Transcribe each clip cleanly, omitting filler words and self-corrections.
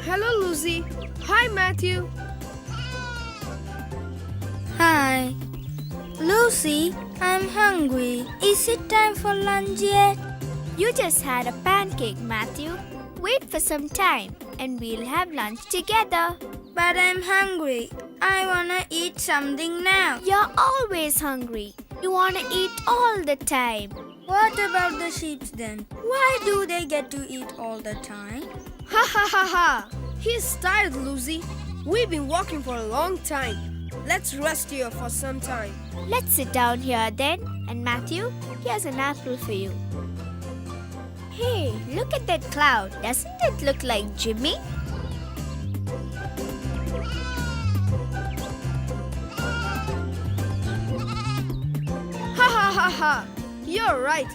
Hello, Lucy. Hi, Matthew. Hi. Lucy, I'm hungry. Is it time for lunch yet? You just had a pancake, Matthew. Wait for some time and we'll have lunch together. But I'm hungry. I wanna eat something now. You're always hungry. You want to eat all the time. What about the sheep then? Why do they get to eat all the time? Ha ha ha ha. He's tired, Lucy. We've been walking for a long time. Let's rest here for some time. Let's sit down here then. And Matthew, here's an apple for you. Hey, look at that cloud. Doesn't it look like Jimmy? Ha ha ha ha. You're right.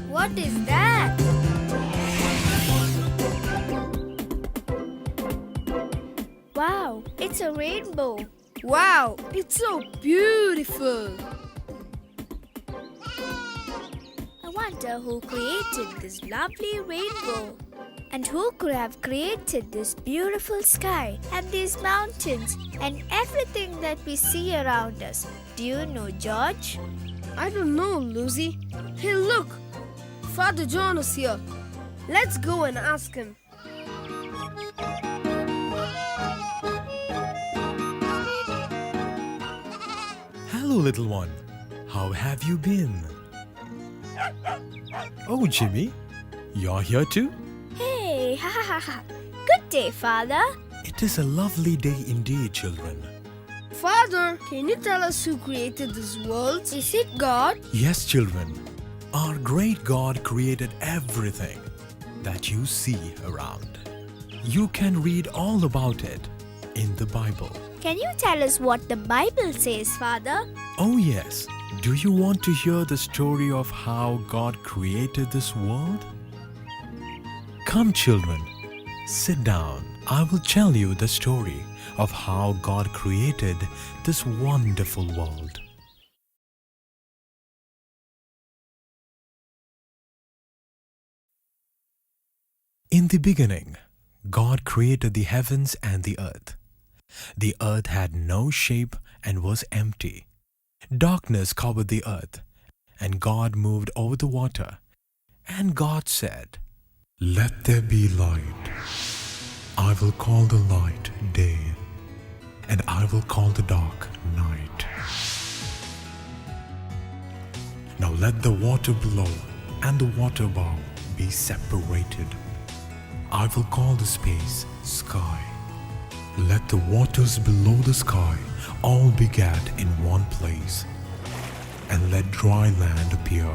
What is that? Wow, it's a rainbow. Wow, it's so beautiful. I wonder who created this lovely rainbow. And who could have created this beautiful sky and these mountains and everything that we see around us? Do you know, George? I don't know, Lucy. Hey, look. Father John is here. Let's go and ask him. Hello, little one. How have you been? Oh, Jimmy, you're here too? Hey, ha ha ha ha. Good day, Father. It is a lovely day indeed, children. Father, can you tell us who created this world? Is it God? Yes, children. Our great God created everything that you see around. You can read all about it in the Bible. Can you tell us what the Bible says, Father? Oh, yes. Do you want to hear the story of how God created this world? Come, children, sit down. I will tell you the story of how God created this wonderful world. In the beginning, God created the heavens and the earth. The earth had no shape and was empty. Darkness covered the earth, and God moved over the water. And God said, "Let there be light. I will call the light day, and I will call the dark night. Now let the water below and the water above be separated. I will call the space sky. Let the waters below the sky all be gathered in one place, and let dry land appear.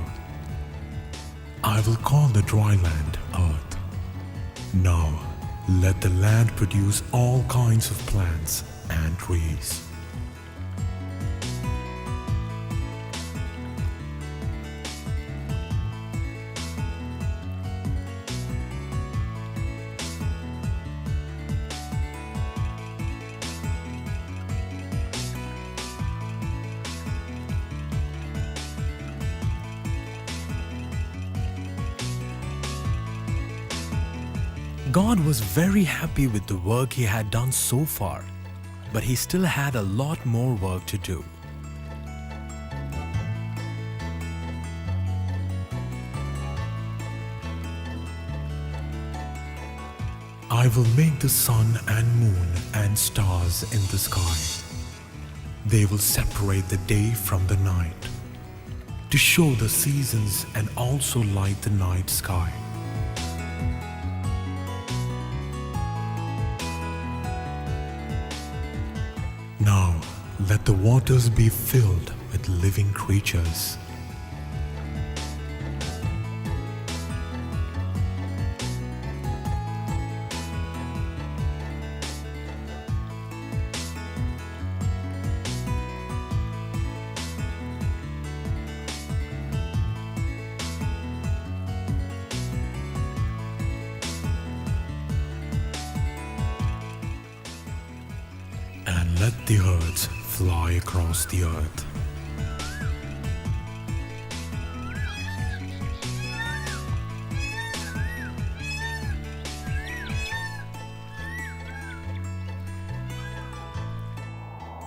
I will call the dry land earth. Now let the land produce all kinds of plants and trees." God was very happy with the work he had done so far. but he still had a lot more work to do. I will make the sun and moon and stars in the sky. They will separate the day from the night, to show the seasons and also light the night sky. Now let the waters be filled with living creatures. And let the birds fly across the earth.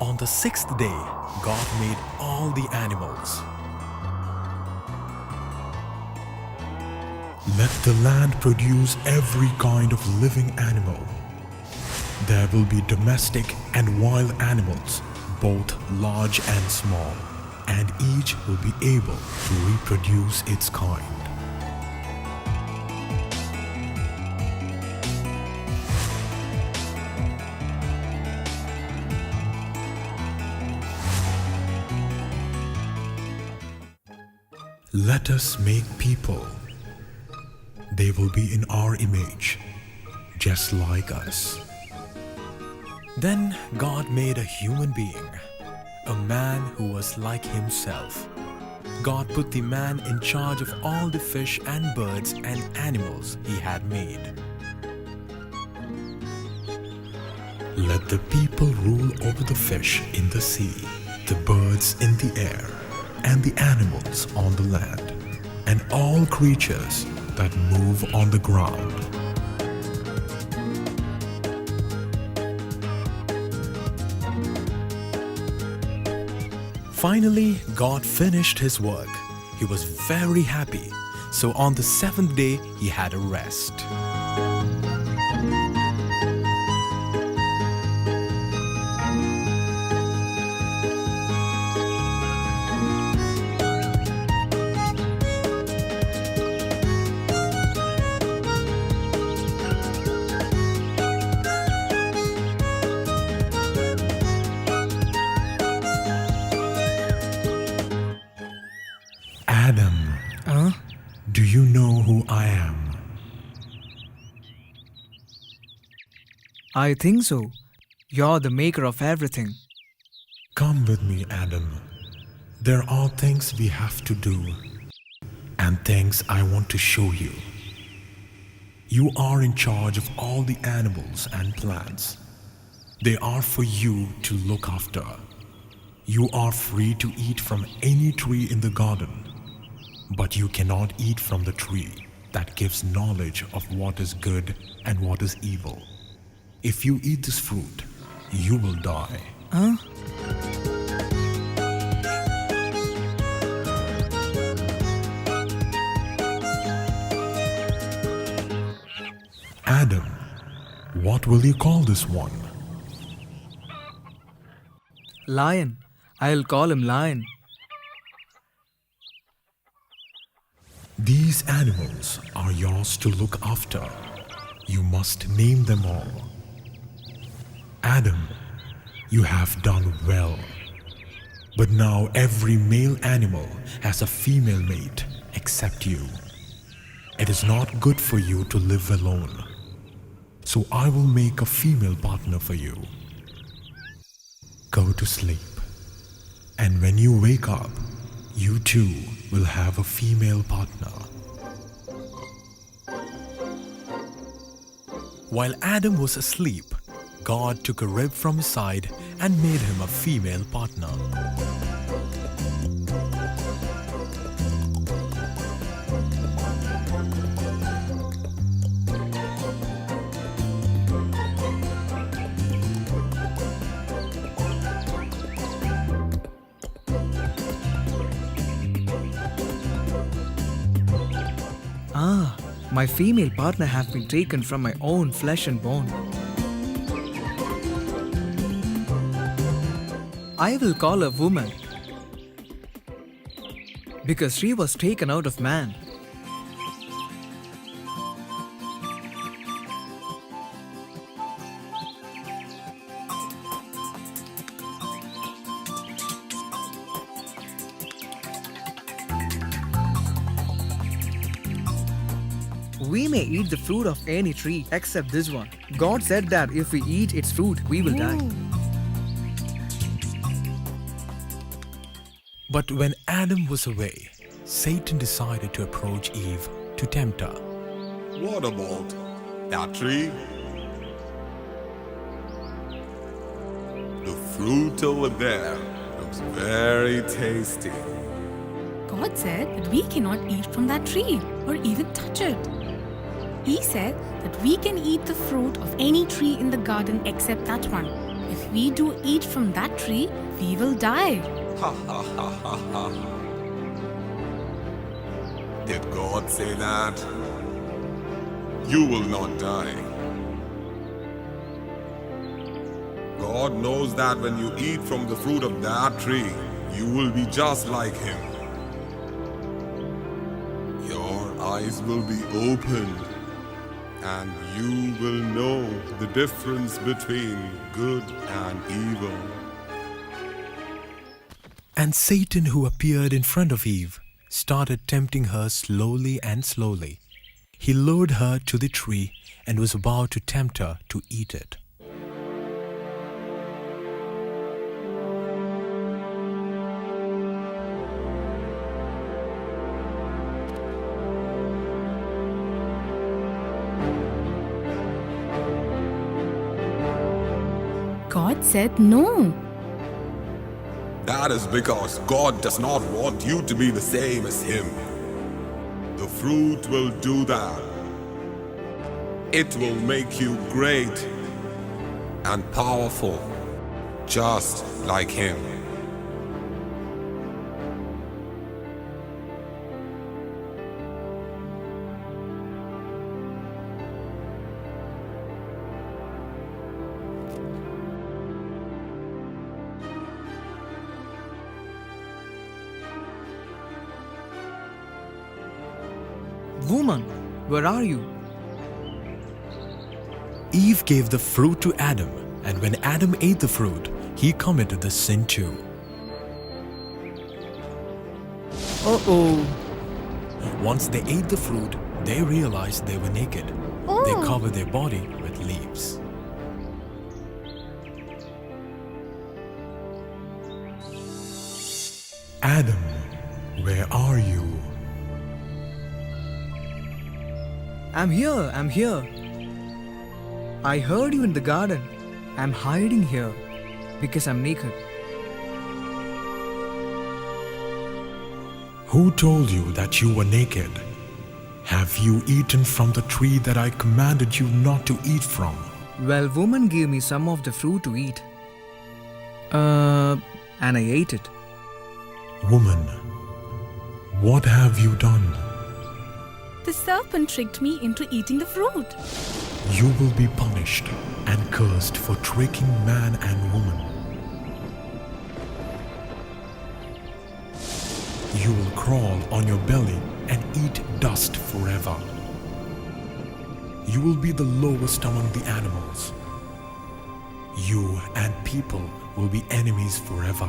On the sixth day, God made all the animals. Let the land produce every kind of living animal. There will be domestic and wild animals, both large and small, and each will be able to reproduce its kind. Let us make people. They will be in our image, just like us. Then God made a human being, a man who was like himself. God put the man in charge of all the fish and birds and animals he had made. Let the people rule over the fish in the sea, the birds in the air, and the animals on the land, and all creatures that move on the ground. Finally, God finished his work. He was very happy. So on the seventh day, he had a rest. Adam, do you know who I am? I think so. You're the maker of everything. Come with me, Adam. There are things we have to do, and things I want to show you. You are in charge of all the animals and plants. They are for you to look after. You are free to eat from any tree in the garden, but you cannot eat from the tree that gives knowledge of what is good and what is evil. If you eat this fruit, you will die. Adam, what will you call this one? Lion. I'll call him Lion. These animals are yours to look after. You must name them all. Adam, you have done well. But now every male animal has a female mate except you. It is not good for you to live alone. So I will make a female partner for you. Go to sleep. And when you wake up, you too will have a female partner. While Adam was asleep, God took a rib from his side and made him a female partner. My female partner have been taken from my own flesh and bone. I will call her woman because she was taken out of man. We may eat the fruit of any tree except this one. God said that if we eat its fruit, we will die. But when Adam was away, Satan decided to approach Eve to tempt her. What about that tree? The fruit over there looks very tasty. God said that we cannot eat from that tree or even touch it. He said that we can eat the fruit of any tree in the garden except that one. If we do eat from that tree, we will die. Ha ha ha ha ha. Did God say that? You will not die. God knows that when you eat from the fruit of that tree, you will be just like Him. Your eyes will be opened, and you will know the difference between good and evil. And Satan, who appeared in front of Eve, started tempting her slowly and slowly. He lured her to the tree and was about to tempt her to eat it. God said no. That is because God does not want you to be the same as Him. The fruit will do that. It will make you great and powerful, just like Him. Woman, where are you? Eve gave the fruit to Adam, and when Adam ate the fruit, he committed the sin too. Uh-oh. Once they ate the fruit, they realized they were naked. They covered their body with leaves. Adam, where are you? I'm here. I heard you in the garden. I'm hiding here because I'm naked. Who told you that you were naked? Have you eaten from the tree that I commanded you not to eat from? Well, woman gave me some of the fruit to eat. And I ate it. Woman, what have you done? The serpent tricked me into eating the fruit. You will be punished and cursed for tricking man and woman. You will crawl on your belly and eat dust forever. You will be the lowest among the animals. You and people will be enemies forever.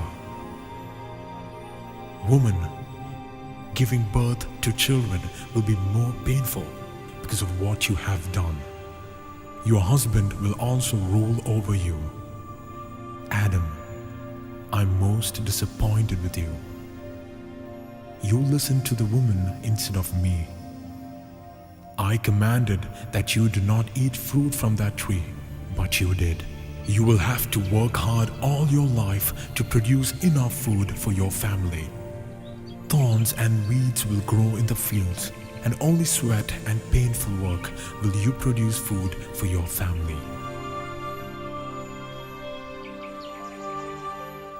Woman, giving birth to children will be more painful because of what you have done. Your husband will also rule over you. Adam, I'm most disappointed with you. You listened to the woman instead of me. I commanded that you do not eat fruit from that tree, but you did. You will have to work hard all your life to produce enough food for your family. Thorns and weeds will grow in the fields, and only sweat and painful work will you produce food for your family.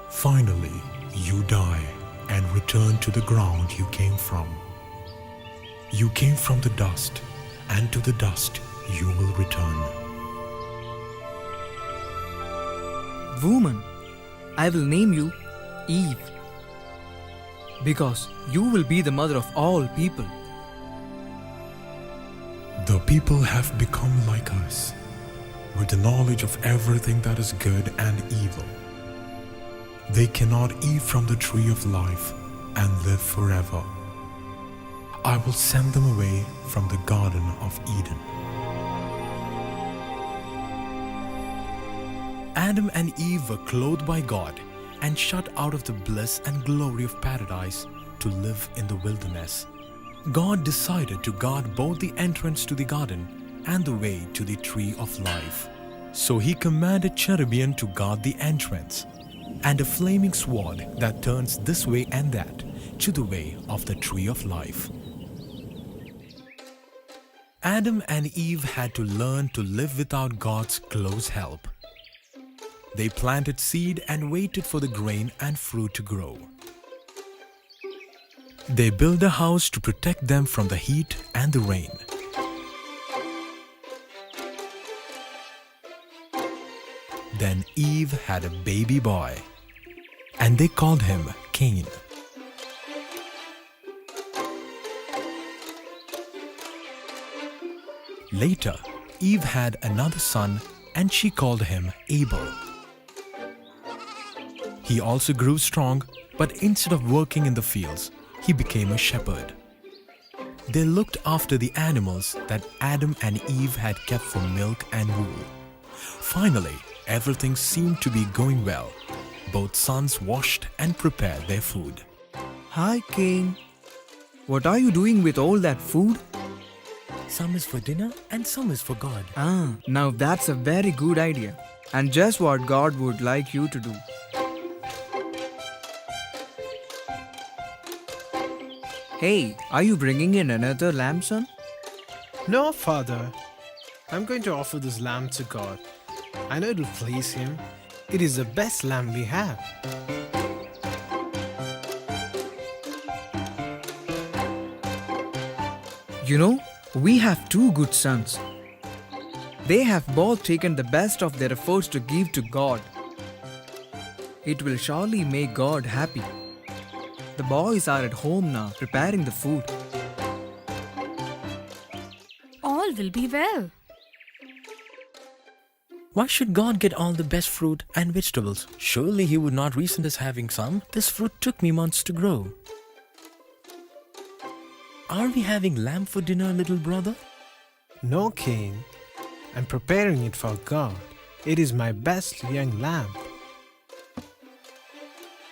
Finally, you die and return to the ground you came from. You came from the dust, and to the dust you will return. Woman, I will name you Eve, because you will be the mother of all people. The people have become like us, with the knowledge of everything that is good and evil. They cannot eat from the tree of life and live forever. I will send them away from the Garden of Eden. Adam and Eve were clothed by God and shut out of the bliss and glory of paradise to live in the wilderness. God decided to guard both the entrance to the garden and the way to the tree of life. So he commanded cherubim to guard the entrance, and a flaming sword that turns this way and that to the way of the tree of life. Adam and Eve had to learn to live without God's close help. They planted seed and waited for the grain and fruit to grow. They built a house to protect them from the heat and the rain. Then Eve had a baby boy, and they called him Cain. Later, Eve had another son, and she called him Abel. He also grew strong, but instead of working in the fields, he became a shepherd. They looked after the animals that Adam and Eve had kept for milk and wool. Finally, everything seemed to be going well. Both sons washed and prepared their food. Hi, Cain. What are you doing with all that food? Some is for dinner and some is for God. Now that's a very good idea, and just what God would like you to do. Hey, are you bringing in another lamb, son? No, Father. I'm going to offer this lamb to God. I know it will please Him. It is the best lamb we have. You know, we have two good sons. They have both taken the best of their efforts to give to God. It will surely make God happy. The boys are at home now, preparing the food. All will be well. Why should God get all the best fruit and vegetables? Surely He would not resent us having some. This fruit took me months to grow. Are we having lamb for dinner, little brother? No, Cain. I'm preparing it for God. It is my best young lamb.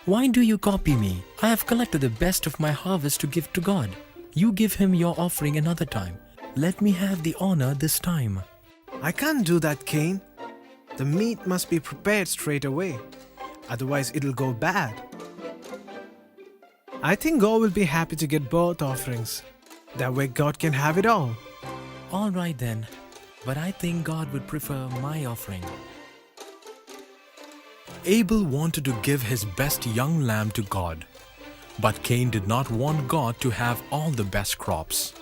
Why do you copy me? I have collected the best of my harvest to give to God. You give Him your offering another time. Let me have the honor this time. I can't do that, Cain. The meat must be prepared straight away. Otherwise, it'll go bad. I think God will be happy to get both offerings. That way, God can have it all. All right then, but I think God would prefer my offering. Abel wanted to give his best young lamb to God, but Cain did not want God to have all the best crops.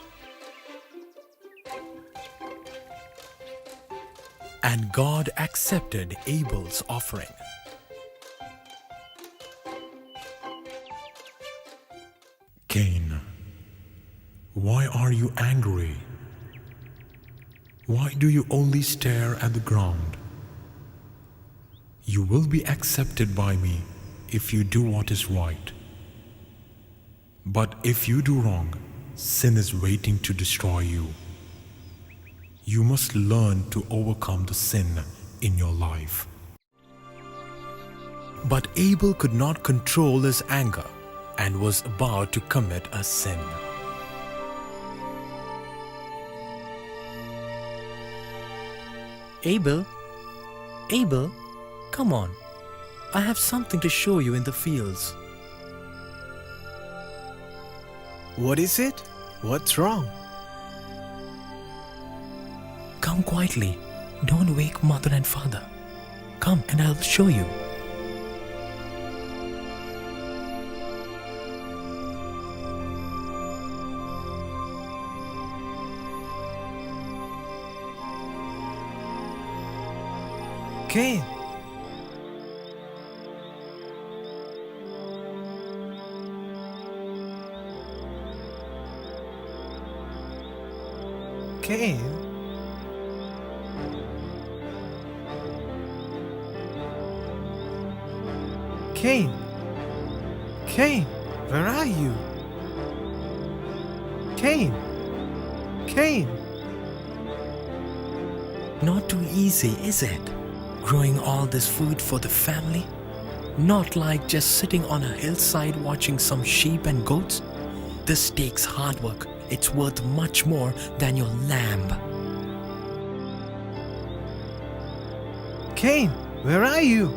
And God accepted Abel's offering. Cain, why are you angry? Why do you only stare at the ground? You will be accepted by me if you do what is right. But if you do wrong, sin is waiting to destroy you. You must learn to overcome the sin in your life. But Abel could not control his anger and was about to commit a sin. Abel, come on. I have something to show you in the fields. What is it? What's wrong? Come quietly. Don't wake mother and father. Come and I'll show you. Cain! Cain? Cain! Cain! Where are you? Cain! Cain! Not too easy, is it? Growing all this food for the family? Not like just sitting on a hillside watching some sheep and goats. This takes hard work. It's worth much more than your lamb. Cain! Where are you?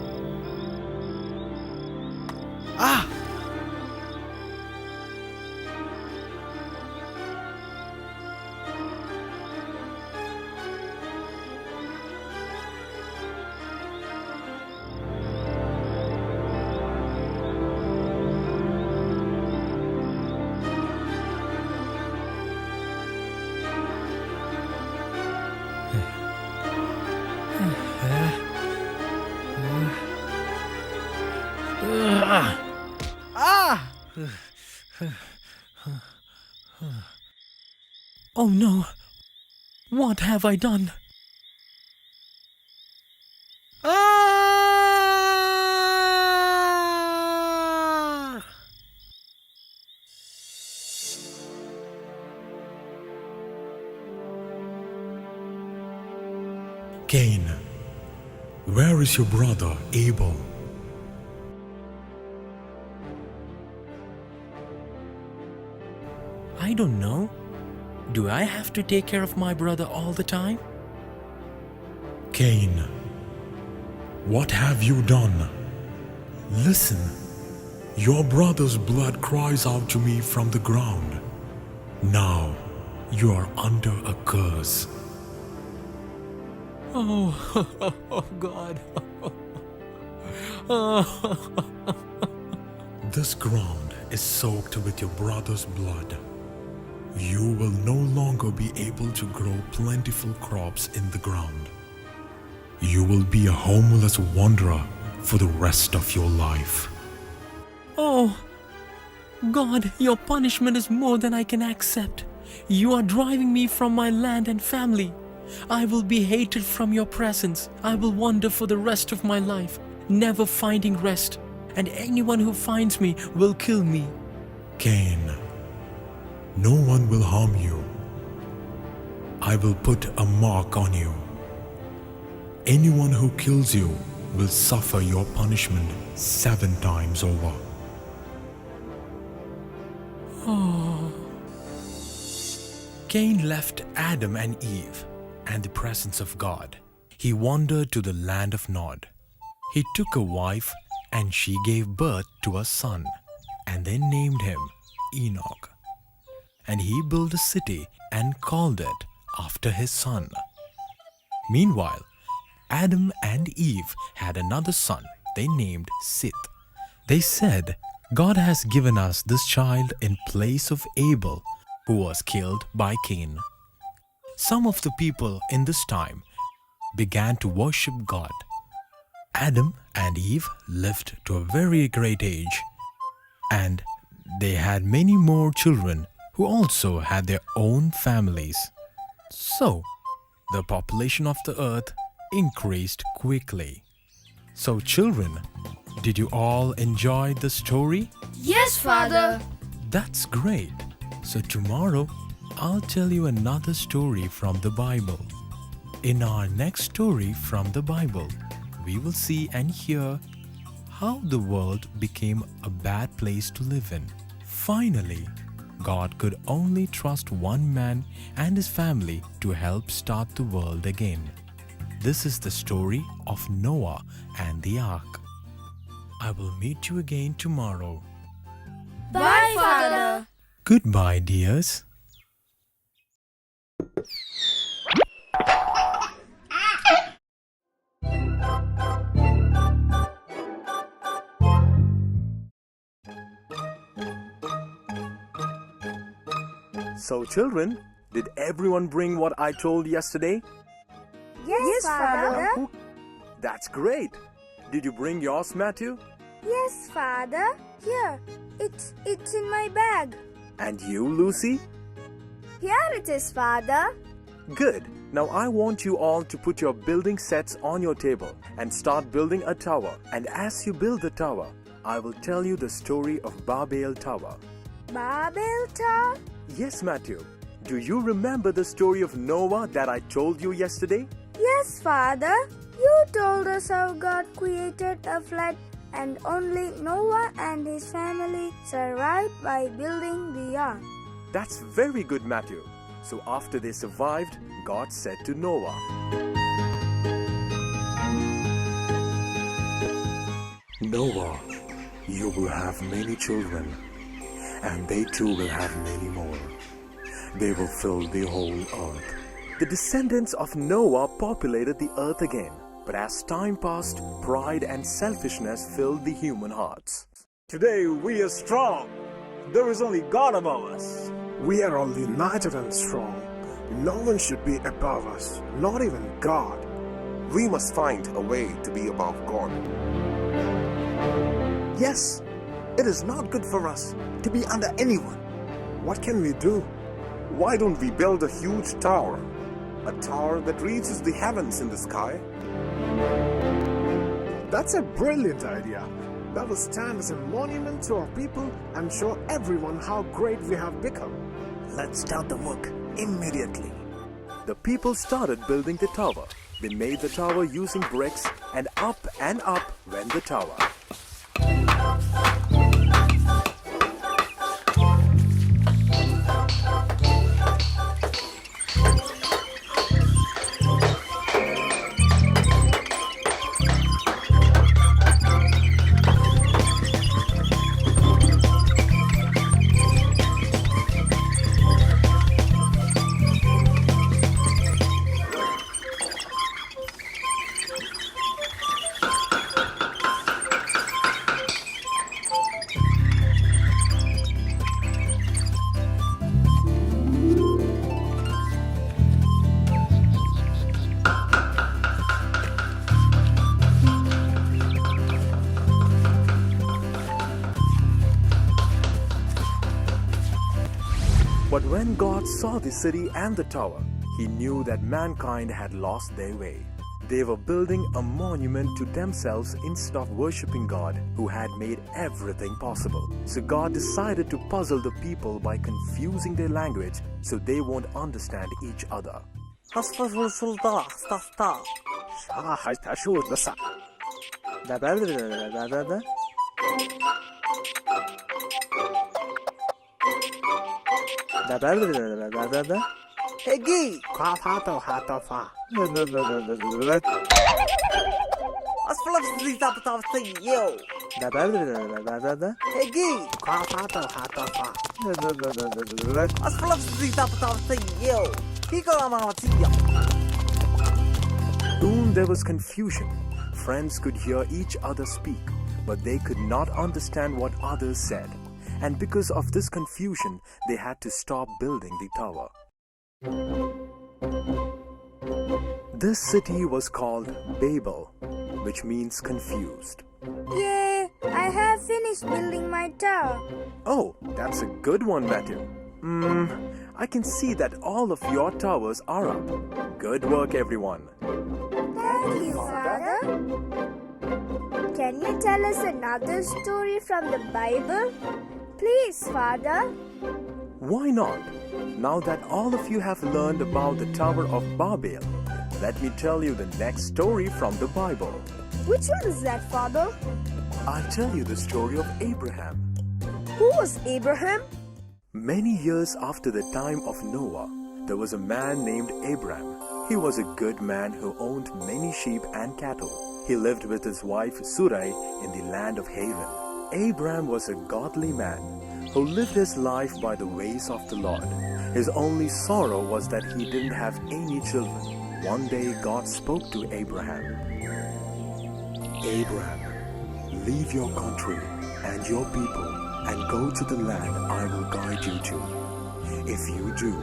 Ah! Ah! Oh no! What have I done? Ah! Cain, where is your brother Abel? I don't know. Do I have to take care of my brother all the time? Cain, what have you done? Listen, your brother's blood cries out to me from the ground. Now you are under a curse. Oh, oh God. This ground is soaked with your brother's blood. You will no longer be able to grow plentiful crops in the ground. You will be a homeless wanderer for the rest of your life. Oh, God, your punishment is more than I can accept. You are driving me from my land and family. I will be hated from your presence. I will wander for the rest of my life, never finding rest. And anyone who finds me will kill me. Cain, no one will harm you. I will put a mark on you. Anyone who kills you will suffer your punishment 7 times over. Cain left Adam and Eve and the presence of God. He wandered to the land of Nod. He took a wife and she gave birth to a son, and they named him Enoch. And he built a city and called it after his son. Meanwhile, Adam and Eve had another son they named Seth. They said, God has given us this child in place of Abel, who was killed by Cain. Some of the people in this time began to worship God. Adam and Eve lived to a very great age, and they had many more children who also had their own families. So, the population of the earth increased quickly. So, children, did you all enjoy the story? Yes, Father. That's great. So, tomorrow I'll tell you another story from the Bible. In our next story from the Bible, we will see and hear how the world became a bad place to live in. Finally, God could only trust one man and his family to help start the world again. This is the story of Noah and the Ark. I will meet you again tomorrow. Bye, Father. Goodbye, dears. So, children, did everyone bring what I told yesterday? Yes, Father. That's great. Did you bring yours, Matthew? Yes, Father. Here, it's in my bag. And you, Lucy? Here it is, Father. Good. Now I want you all to put your building sets on your table and start building a tower. And as you build the tower, I will tell you the story of Babel Tower. Babel Tower? Yes, Matthew. Do you remember the story of Noah that I told you yesterday? Yes, Father. You told us how God created a flood and only Noah and his family survived by building the ark. That's very good, Matthew. So after they survived, God said to Noah, Noah, you will have many children, and they too will have many more. They will fill the whole earth. The descendants of Noah populated the earth again. But as time passed, pride and selfishness filled the human hearts. Today we are strong. There is only God above us. We are all united and strong. No one should be above us, not even God. We must find a way to be above God. Yes, it is not good for us to be under anyone. What can we do? Why don't we build a huge tower? A tower that reaches the heavens in the sky? That's a brilliant idea. That will stand as a monument to our people and show everyone how great we have become. Let's start the work immediately. The people started building the tower. They made the tower using bricks, and up went the tower. But when God saw the city and the tower, he knew that mankind had lost their way. They were building a monument to themselves instead of worshipping God, who had made everything possible. So God decided to puzzle the people by confusing their language so they won't understand each other. Soon there was confusion. Friends could hear each other speak, but they could not understand what others said. And because of this confusion, they had to stop building the tower. This city was called Babel, which means confused. Yay! I have finished building my tower. Oh, that's a good one, Matthew. I can see that all of your towers are up. Good work, everyone. Thank you, Father. Can you tell us another story from the Bible? Please, Father. Why not? Now that all of you have learned about the Tower of Babel, let me tell you the next story from the Bible. Which one is that, Father? I'll tell you the story of Abraham. Who was Abraham? Many years after the time of Noah, there was a man named Abraham. He was a good man who owned many sheep and cattle. He lived with his wife Sarai in the land of Haran. Abraham was a godly man who lived his life by the ways of the Lord. His only sorrow was that he didn't have any children. One day God spoke to Abraham. Abraham, leave your country and your people and go to the land I will guide you to. If you do,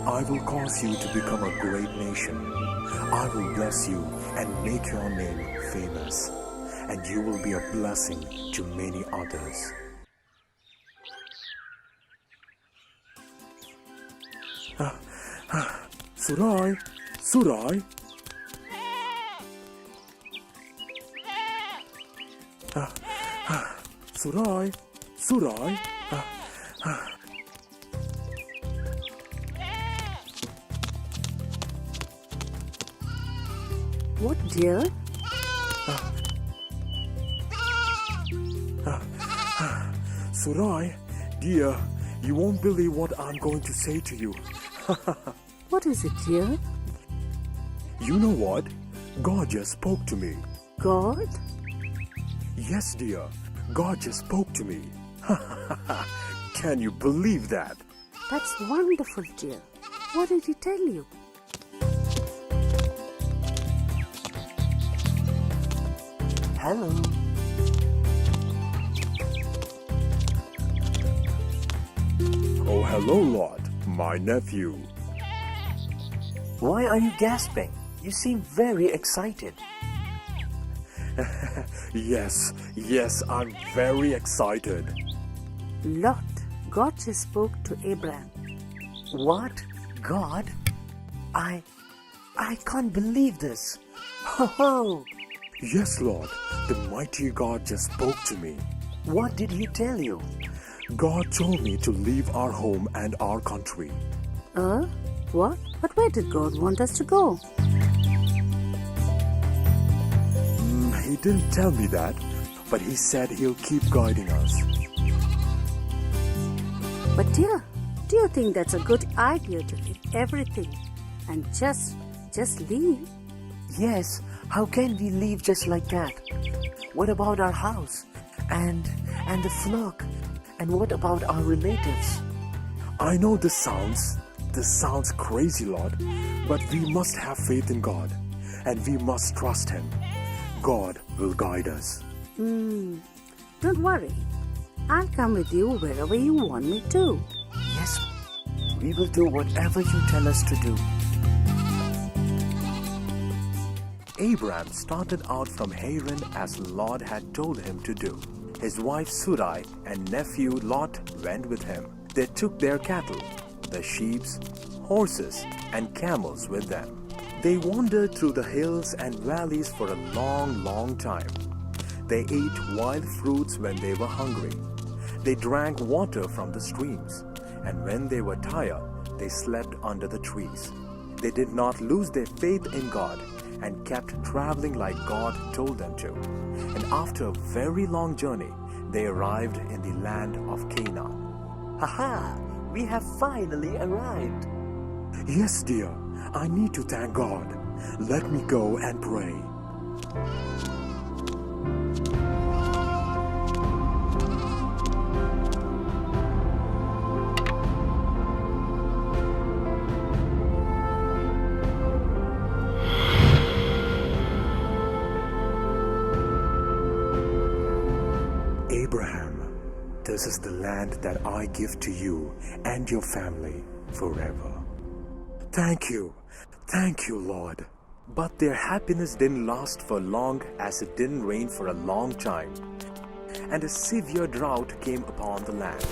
I will cause you to become a great nation. I will bless you and make your name famous, and you will be a blessing to many others. Surai, Surai. Surai, Surai. What, dear? Surai, dear, you won't believe what I'm going to say to you. What is it, dear? You know what? God just spoke to me. God? Yes, dear. God just spoke to me. Can you believe that? That's wonderful, dear. What did he tell you? Hello. Oh, hello, Lot, my nephew. Why are you gasping? You seem very excited. Yes, I'm very excited. Lot, God just spoke to Abraham. What? God? I can't believe this. Ho ho! Yes, Lord, the mighty God just spoke to me. What did he tell you? God told me to leave our home and our country. What? But where did God want us to go? He didn't tell me that, but he said he'll keep guiding us. But dear, do you think that's a good idea to leave everything and just leave? Yes, how can we leave just like that? What about our house? And the flock? And what about our relatives? I know this sounds crazy, Lord, but we must have faith in God, and we must trust Him. God will guide us. Don't worry. I'll come with you wherever you want me to. Yes, we will do whatever you tell us to do. Abraham started out from Haran as Lord had told him to do. His wife Sarai and nephew Lot went with him. They took their cattle, the sheep, horses, and camels with them. They wandered through the hills and valleys for a long time. They ate wild fruits when they were hungry. They drank water from the streams, and when they were tired, they slept under the trees. They did not lose their faith in God and kept traveling like God told them to. And after a very long journey, they arrived in the land of Canaan. Haha! We have finally arrived. Yes, dear, I need to thank God. Let me go and pray. Abraham, this is the land that I give to you and your family forever. Thank you, Lord. But their happiness didn't last for long, as it didn't rain for a long time, and a severe drought came upon the land.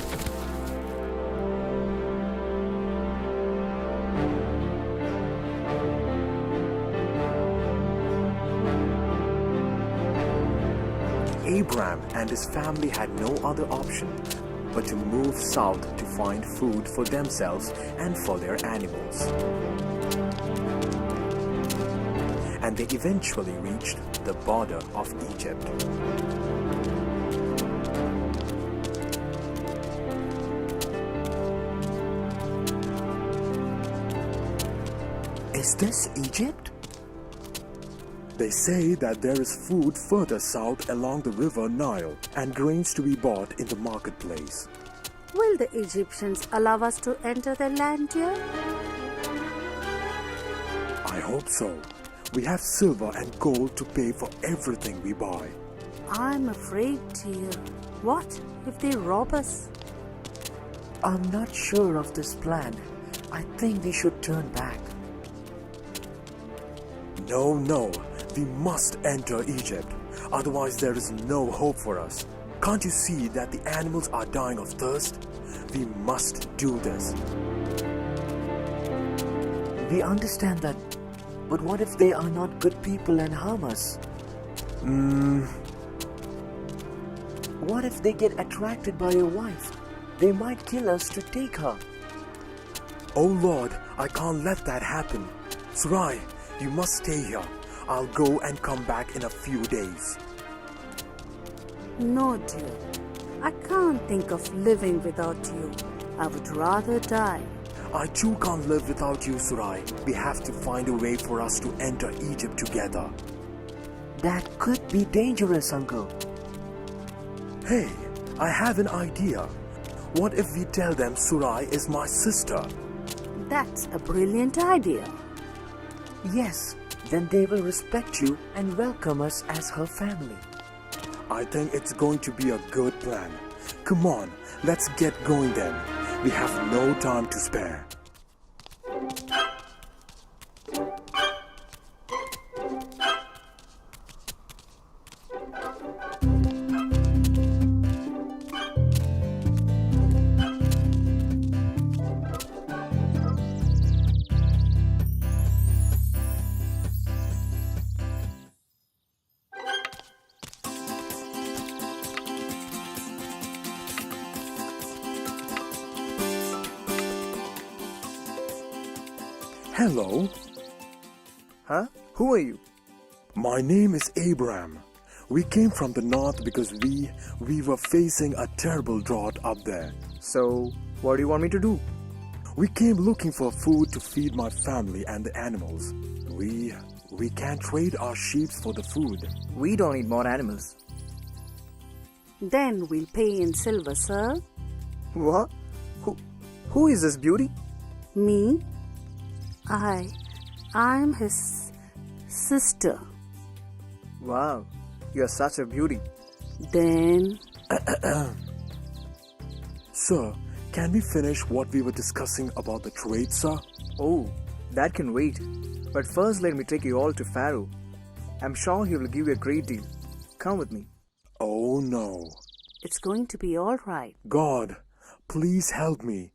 Abraham and his family had no other option but to move south to find food for themselves and for their animals. And they eventually reached the border of Egypt. Is this Egypt? They say that there is food further south along the river Nile and grains to be bought in the marketplace. Will the Egyptians allow us to enter their land, dear? I hope so. We have silver and gold to pay for everything we buy. I'm afraid, dear. What if they rob us? I'm not sure of this plan. I think we should turn back. No, no, we must enter Egypt. Otherwise, there is no hope for us. Can't you see that the animals are dying of thirst? We must do this. We understand that. But what if they are not good people and harm us? What if they get attracted by your wife? They might kill us to take her. Oh Lord, I can't let that happen. Sarai, you must stay here. I'll go and come back in a few days. No, dear. I can't think of living without you. I would rather die. I too can't live without you, Sarai. We have to find a way for us to enter Egypt together. That could be dangerous, Uncle. Hey, I have an idea. What if we tell them Sarai is my sister? That's a brilliant idea. Yes, then they will respect you and welcome us as her family. I think it's going to be a good plan. Come on, let's get going then. We have no time to spare. Hello, Huh? Who are you? my name is Abraham. We came from the north because we were facing a terrible drought up there. So, what do you want me to do? We came looking for food to feed my family and the animals. We can't trade our sheep for the food. We don't need more animals. Then we'll pay in silver, sir. What? Who is this beauty? Me? I'm his sister. Wow, you're such a beauty. Then, Sir, can we finish what we were discussing about the trade, sir? Oh, that can wait. But first, let me take you all to Pharaoh. I'm sure he will give you a great deal. Come with me. Oh no. it's going to be all right. God, please help me.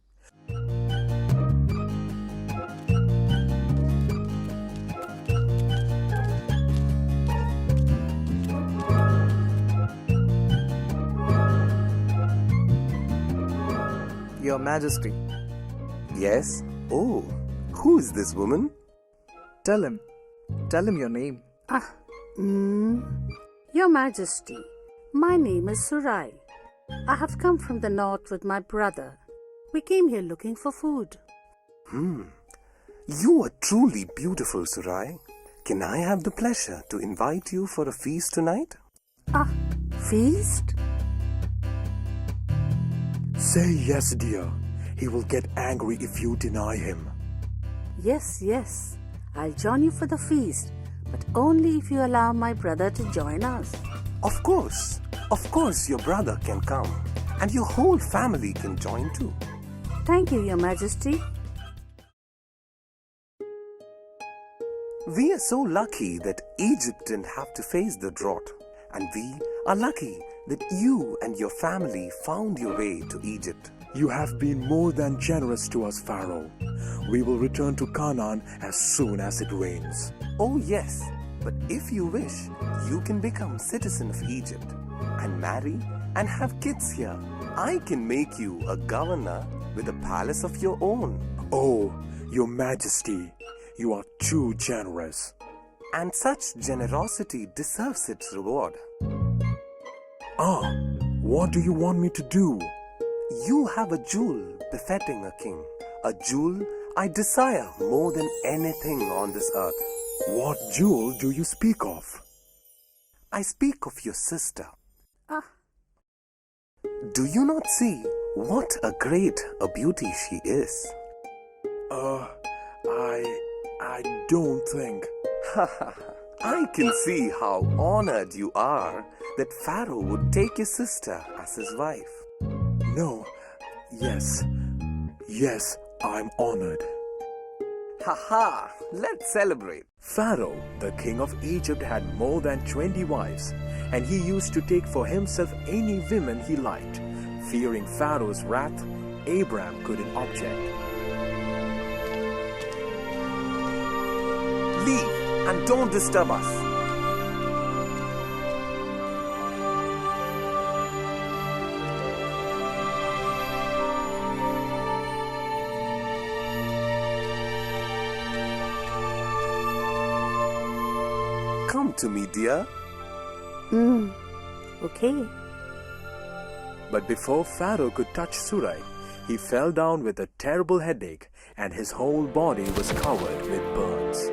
Your Majesty. Yes? Oh, who is this woman? Tell him. Tell him your name. Your Majesty, my name is Surai. I have come from the north with my brother. We came here looking for food. You are truly beautiful, Surai. Can I have the pleasure to invite you for a feast tonight? Feast? Say yes, dear. He will get angry if you deny him. Yes. I'll join you for the feast, but only if you allow my brother to join us. Of course. Of course, your brother can come. And your whole family can join too. Thank you, Your Majesty. We are so lucky that Egypt didn't have to face the drought. And we are lucky that you and your family found your way to Egypt. You have been more than generous to us, Pharaoh. We will return to Canaan as soon as it rains. Oh yes, but if you wish, you can become citizen of Egypt and marry and have kids here. I can make you a governor with a palace of your own. Oh, Your Majesty, you are too generous. And such generosity deserves its reward. What do you want me to do? You have a jewel befitting a king. A jewel I desire more than anything on this earth. What jewel do you speak of? I speak of your sister. Do you not see what a beauty she is? I don't think. I can see how honored you are that Pharaoh would take your sister as his wife. No. Yes, Yes, I'm honored. Haha, let's celebrate. Pharaoh, the king of Egypt, had more than 20 wives, and he used to take for himself any women he liked. Fearing Pharaoh's wrath, Abraham couldn't object. Leave and don't disturb us. Come to me, dear. Okay. But before Pharaoh could touch Surai, he fell down with a terrible headache, and his whole body was covered with burns.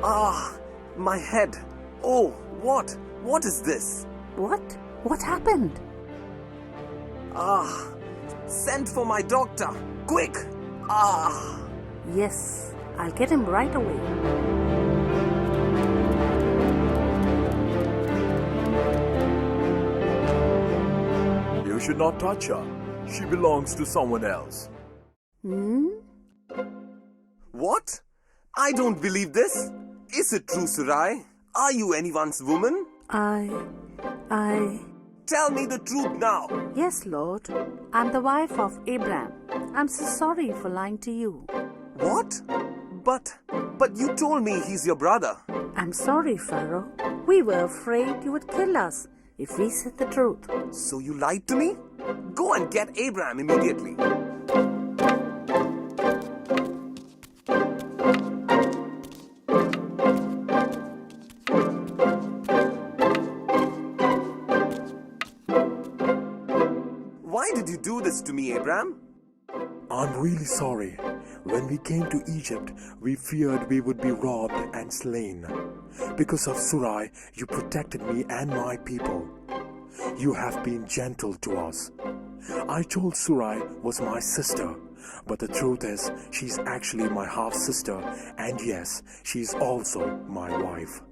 Ah, my head. Oh, what? What is this? What? What happened? Ah, send for my doctor. Quick. Ah. Yes, I'll get him right away. You should not touch her. She belongs to someone else. What? I don't believe this. Is it true, Surai? Are you anyone's woman? I... Tell me the truth now. Yes, Lord. I'm the wife of Abraham. I'm so sorry for lying to you. What? But you told me he's your brother. I'm sorry, Pharaoh. We were afraid you would kill us if we said the truth. So you lied to me? Go and get Abraham immediately. Why did you do this to me, Abraham? I'm really sorry. When we came to Egypt, we feared we would be robbed and slain. Because of Surai, you protected me and my people. You have been gentle to us. I told Surai was my sister, but the truth is she's actually my half-sister, and yes, she's also my wife.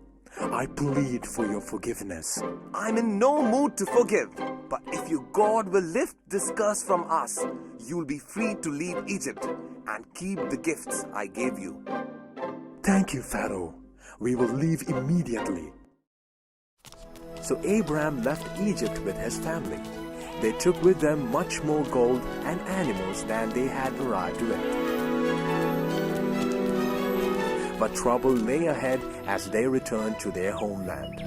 I plead for your forgiveness. I'm in no mood to forgive. But if your God will lift this curse from us, you'll be free to leave Egypt and keep the gifts I gave you. Thank you, Pharaoh. We will leave immediately. So Abraham left Egypt with his family. They took with them much more gold and animals than they had arrived with. But trouble lay ahead as they returned to their homeland.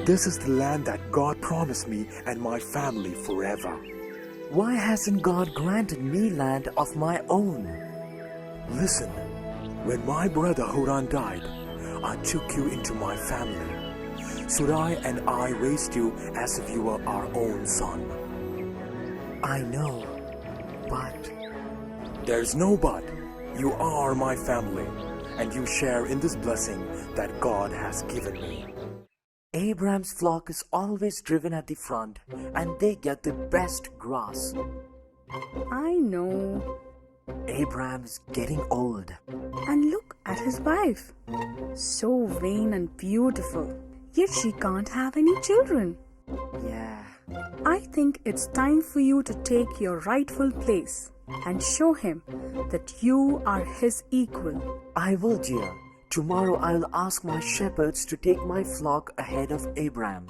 This is the land that God promised me and my family forever. Why hasn't God granted me land of my own? Listen, when my brother Huran died, I took you into my family. Surai and I raised you as if you were our own son. I know, but... There's no but. You are my family, and you share in this blessing that God has given me. Abraham's flock is always driven at the front, and they get the best grass. I know. Abraham is getting old. And look at his wife. So vain and beautiful. Yet she can't have any children. Yeah. I think it's time for you to take your rightful place and show him that you are his equal. I will, dear. Tomorrow I'll ask my shepherds to take my flock ahead of Abraham.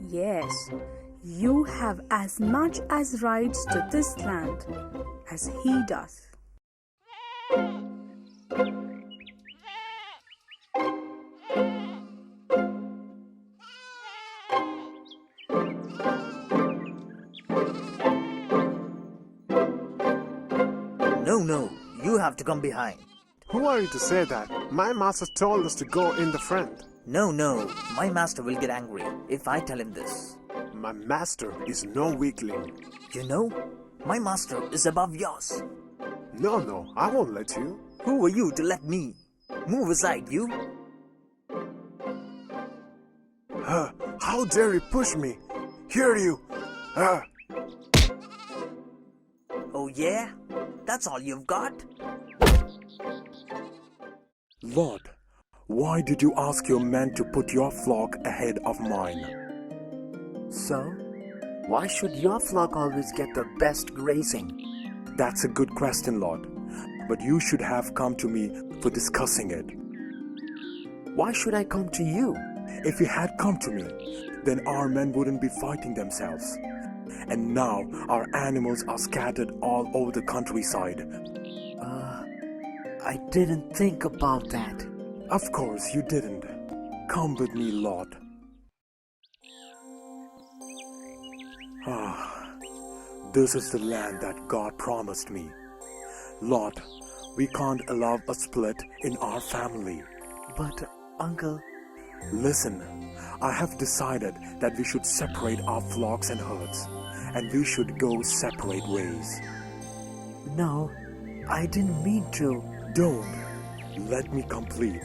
Yes, you have as much as rights to this land as he does. No, you have to come behind. Who are you to say that? My master told us to go in the front. No, my master will get angry if I tell him this. My master is no weakling. You know, my master is above yours. No, I won't let you. Who are you to let me? Move aside, you. How dare you push me? Here you. Oh yeah? That's all you've got? Lord, why did you ask your men to put your flock ahead of mine? So, Why should your flock always get the best grazing? That's a good question, Lord. But you should have come to me for discussing it. Why should I come to you? If you had come to me, then our men wouldn't be fighting themselves. And now our animals are scattered all over the countryside. I didn't think about that. Of course you didn't. Come with me, Lord. This is the land that God promised me. Lord, we can't allow a split in our family. But, Uncle... Listen, I have decided that we should separate our flocks and herds, and we should go separate ways. No, I didn't mean to. Don't. Let me complete.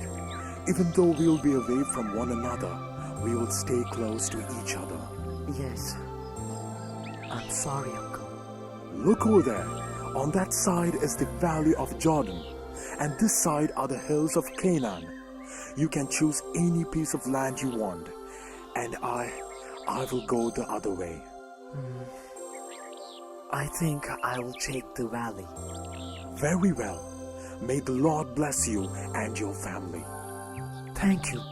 Even though we'll be away from one another, we will stay close to each other. Yes. I'm sorry, Uncle. Look over there. On that side is the valley of Jordan, and this side are the hills of Canaan. You can choose any piece of land you want, and I will go the other way. I think I will take the valley. Very well. May the Lord bless you and your family. Thank you.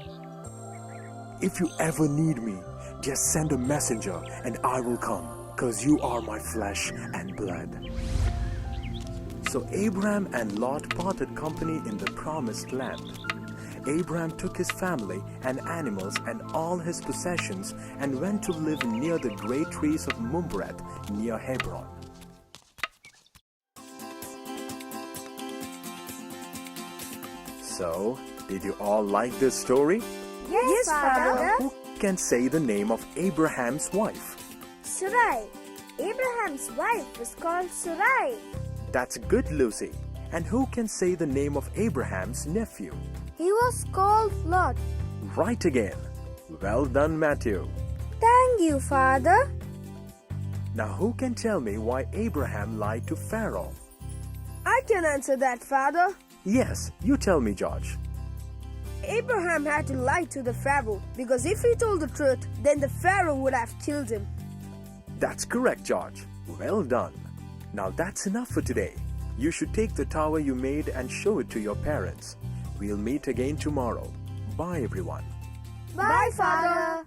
If you ever need me, just send a messenger and I will come, because you are my flesh and blood. So Abraham and Lot parted company in the promised land. Abraham took his family and animals and all his possessions and went to live near the great trees of Mamre near Hebron. So, did you all like this story? Yes, Father. Who can say the name of Abraham's wife? Sarai. Abraham's wife was called Sarai. That's good, Lucy. And who can say the name of Abraham's nephew? He was called Lot. Right again. Well done, Matthew. Thank you, Father. Now who can tell me why Abraham lied to Pharaoh? I can answer that, Father. Yes, you tell me, George. Abraham had to lie to the Pharaoh because if he told the truth, then the Pharaoh would have killed him. That's correct, George. Well done. Now that's enough for today. You should take the tower you made and show it to your parents. We'll meet again tomorrow. Bye, everyone. Bye, Father.